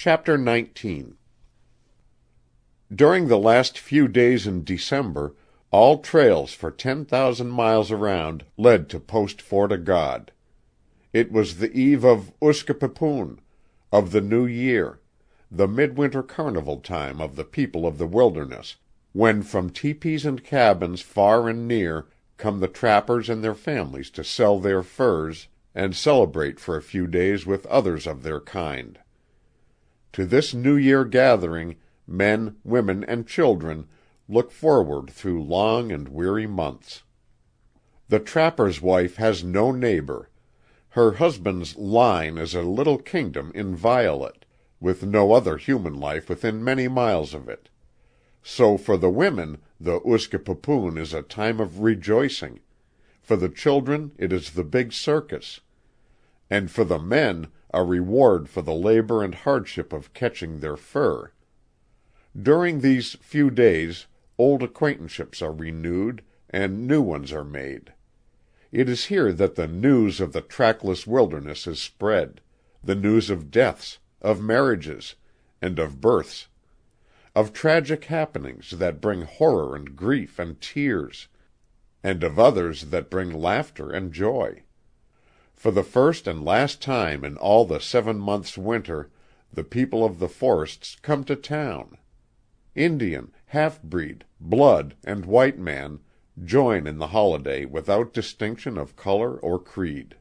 Chapter 19. During the last few days in December, all trails for 10,000 miles around led to Post Fort O' God. It was the eve of Uskapipun, of the New Year, the midwinter carnival time of the people of the wilderness, when from teepees and cabins far and near come the trappers and their families to sell their furs and celebrate for a few days with others of their kind. To this New Year gathering, men, women, and children look forward through long and weary months. The trapper's wife has no neighbor. Her husband's line is a little kingdom inviolate, with no other human life within many miles of it. So for the women the Uskapipun is a time of rejoicing, for the children it is the big circus, and for the men a reward for the labor and hardship of catching their fur. During these few days old acquaintanceships are renewed and new ones are made. It is here that the news of the trackless wilderness is spread, the news of deaths, of marriages, and of births, of tragic happenings that bring horror and grief and tears, and of others that bring laughter and joy. For the first and last time in all the 7 months' winter, the people of the forests come to town. Indian, half-breed, blood, and white man join in the holiday without distinction of color or creed.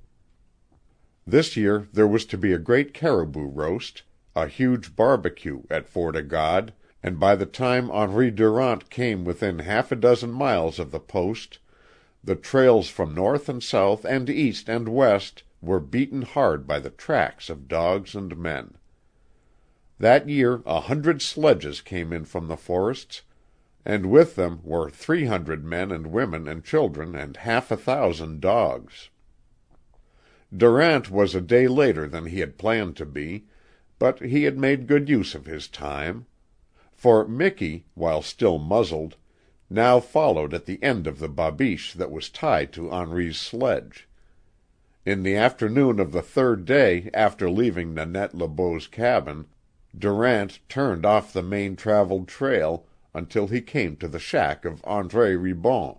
This year there was to be a great caribou roast, a huge barbecue at Fort O' God, and by the time Henri Durant came within half a dozen miles of the post, the trails from north and south and east and west were beaten hard by the tracks of dogs and men. That year 100 sledges came in from the forests, and with them were 300 men and women and children and half 1,000 dogs. Durant was a day later than he had planned to be, but he had made good use of his time. For Miki, while still muzzled, now followed at the end of the babiche that was tied to Henri's sledge. In the afternoon of the 3rd day after leaving Nanette Le Beau's cabin, Durant turned off the main traveled trail until he came to the shack of André Ribon,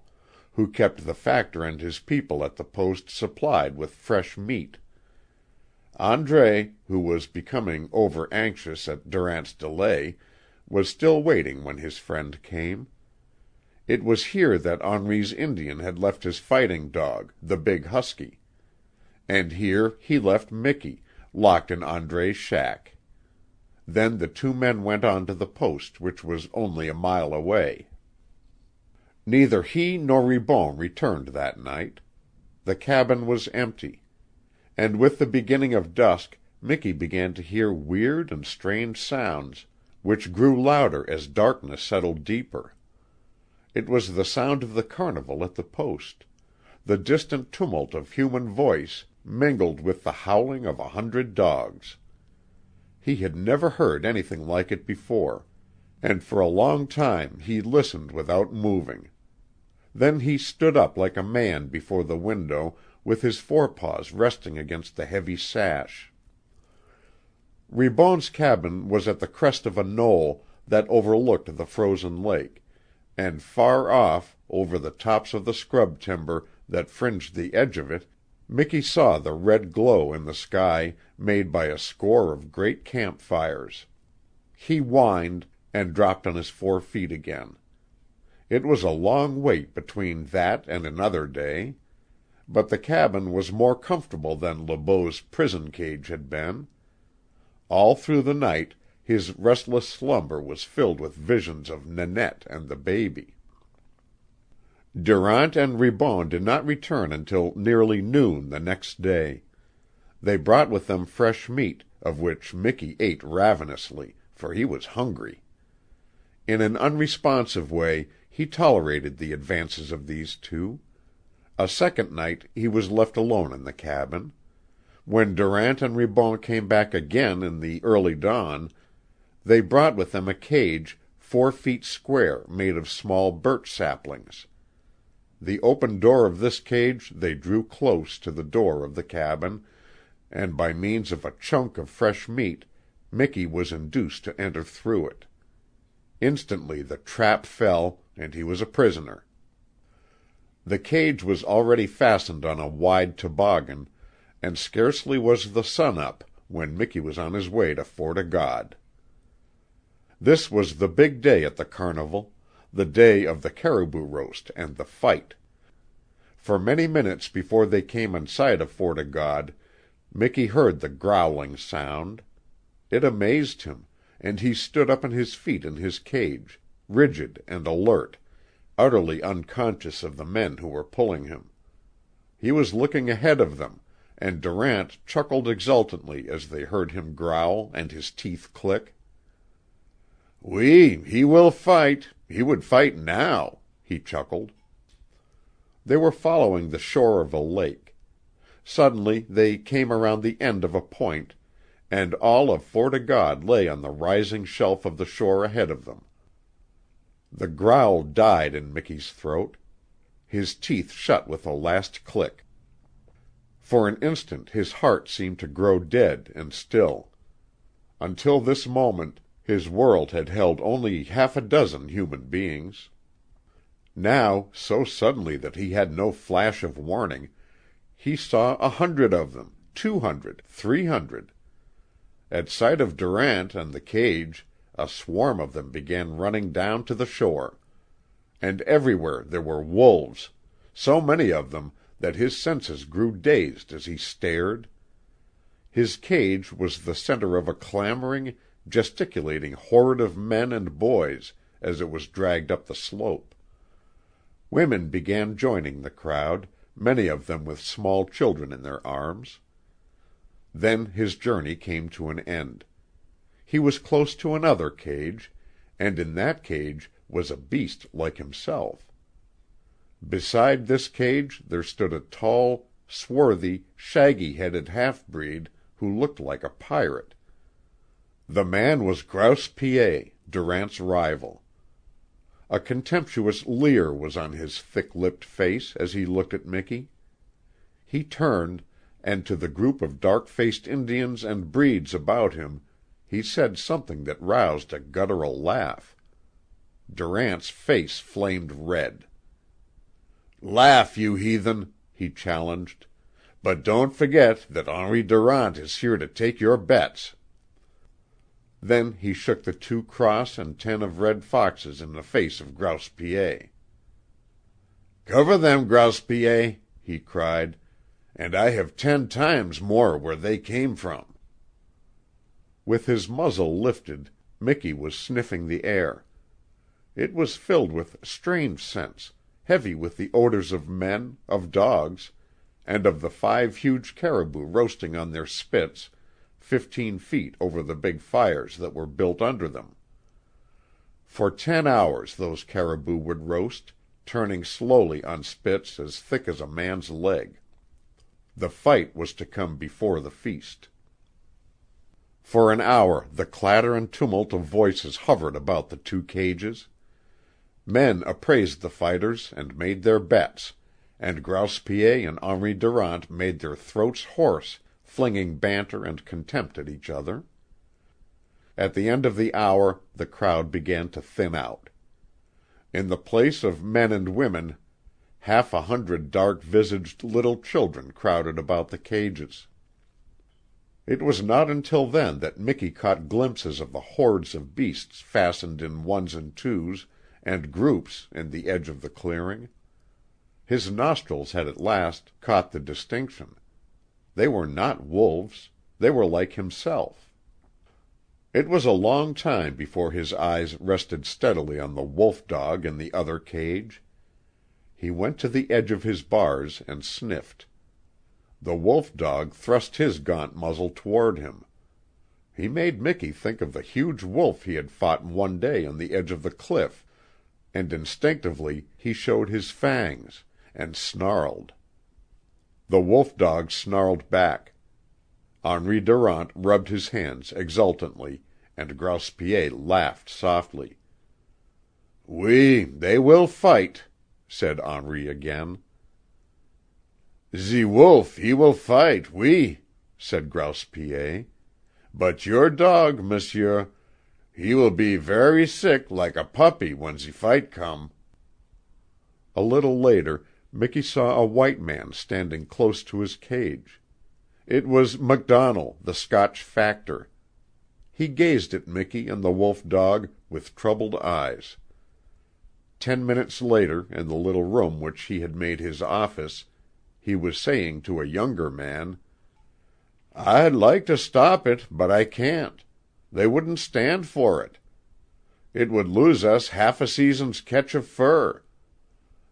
who kept the factor and his people at the post supplied with fresh meat. André, who was becoming over-anxious at Durant's delay, was still waiting when his friend came. It was here that Henri's Indian had left his fighting dog, the big husky. And here he left Miki, locked in André's shack. Then the 2 men went on to the post, which was only a mile away. Neither he nor Ribon returned that night. The cabin was empty. And with the beginning of dusk Miki began to hear weird and strange sounds, which grew louder as darkness settled deeper. It was the sound of the carnival at the post, the distant tumult of human voice mingled with the howling of 100 dogs. He had never heard anything like it before, and for a long time he listened without moving. Then he stood up like a man before the window, with his forepaws resting against the heavy sash. Ribon's cabin was at the crest of a knoll that overlooked the frozen lake, and far off, over the tops of the scrub timber that fringed the edge of it, Miki saw the red glow in the sky made by a score of great camp fires. He whined, and dropped on his 4 feet again. It was a long wait between that and another day. But the cabin was more comfortable than Le Beau's prison cage had been. All through the night his restless slumber was filled with visions of Nanette and the baby. Durant and Ribon did not return until nearly noon the next day. They brought with them fresh meat, of which Miki ate ravenously, for he was hungry. In an unresponsive way he tolerated the advances of these 2. A second night he was left alone in the cabin. When Durant and Ribon came back again in the early dawn, they brought with them a cage 4 feet square made of small birch saplings. The open door of this cage they drew close to the door of the cabin, and by means of a chunk of fresh meat Mickey was induced to enter through it. Instantly the trap fell, and he was a prisoner. The cage was already fastened on a wide toboggan, and scarcely was the sun up when Mickey was on his way to Fort o' God. This was the big day at the carnival, the day of the caribou roast and the fight. For many minutes before they came in sight of Fort o' God, Mickey heard the growling sound. It amazed him, and he stood up on his feet in his cage, rigid and alert, utterly unconscious of the men who were pulling him. He was looking ahead of them, and Durant chuckled exultantly as they heard him growl and his teeth click. "Oui, he will fight. He would fight now," he chuckled. They were following the shore of a lake. Suddenly they came around the end of a point, and all of Fort o' God lay on the rising shelf of the shore ahead of them. The growl died in Micky's throat. His teeth shut with a last click. For an instant his heart seemed to grow dead and still. Until this moment his world had held only half a dozen human beings. Now, so suddenly that he had no flash of warning, he saw 100 of them, 200, 300. At sight of Durant and the cage, a swarm of them began running down to the shore. And everywhere there were wolves, so many of them that his senses grew dazed as he stared. His cage was the center of a clamoring, gesticulating horde of men and boys as it was dragged up the slope. Women began joining the crowd, many of them with small children in their arms. Then his journey came to an end. He was close to another cage, and in that cage was a beast like himself. Beside this cage there stood a tall, swarthy, shaggy-headed half-breed who looked like a pirate. The man was Grouse Piet, Durant's rival. A contemptuous leer was on his thick-lipped face as he looked at Mickey. He turned, and to the group of dark-faced Indians and breeds about him he said something that roused a guttural laugh. Durant's face flamed red. "Laugh, you heathen," he challenged, "but don't forget that Henri Durant is here to take your bets." Then he shook the 2 cross and 10 of red foxes in the face of Grouse Piet. "Cover them, Grouse Piet," he cried, "and I have 10 times more where they came from." With his muzzle lifted, Mickey was sniffing the air. It was filled with strange scents, heavy with the odors of men, of dogs, and of the 5 huge caribou roasting on their spits 15 feet over the big fires that were built under them. For 10 hours those caribou would roast, turning slowly on spits as thick as a man's leg. The fight was to come before the feast. For an hour the clatter and tumult of voices hovered about the 2 cages. Men appraised the fighters and made their bets, and Grouse Piet and Henri Durant made their throats hoarse, flinging banter and contempt at each other. At the end of the hour the crowd began to thin out. In the place of men and women, 100 dark-visaged little children crowded about the cages. It was not until then that Mickey caught glimpses of the hordes of beasts fastened in 1s and 2s and groups in the edge of the clearing. His nostrils had at last caught the distinction. They were not wolves. They were like himself. It was a long time before his eyes rested steadily on the wolf dog in the other cage. He went to the edge of his bars and sniffed. The wolf dog thrust his gaunt muzzle toward him. He made Mickey think of the huge wolf he had fought one day on the edge of the cliff, and instinctively he showed his fangs, and snarled. The wolf dog snarled back. Henri Durant rubbed his hands exultantly, and Grouse Piet laughed softly. "Oui, they will fight," said Henri again. "Ze wolf he will fight, oui," said Grouse Piet. But your dog, monsieur, he will be very sick like a puppy when ze fight come." A little later Miki saw a white man standing close to his cage. It was MacDonald, the Scotch factor. He gazed at Miki and the wolf dog with troubled eyes. 10 minutes later, in the little room which he had made his office, he was saying to a younger man: "I'd like to stop it, but I can't. They wouldn't stand for it. It would lose us half a season's catch of fur.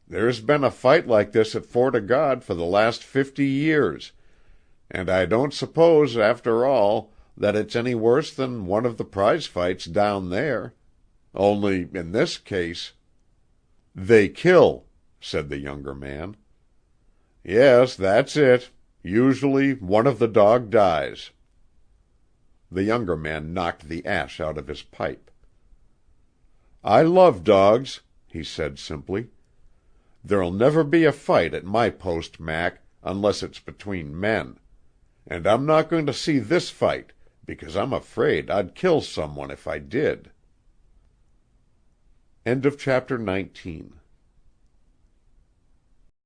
There's been a fight like this at Fort O' God for the last 50 years, and I don't suppose, after all, that it's any worse than one of the prize fights down there. Only, in this case—" "They kill," said the younger man. "Yes, that's it. Usually one of the dog dies." The younger man knocked the ash out of his pipe. "I love dogs," he said simply. "There'll never be a fight at my post, Mac, unless it's between men. And I'm not going to see this fight, because I'm afraid I'd kill someone if I did." Chapter 19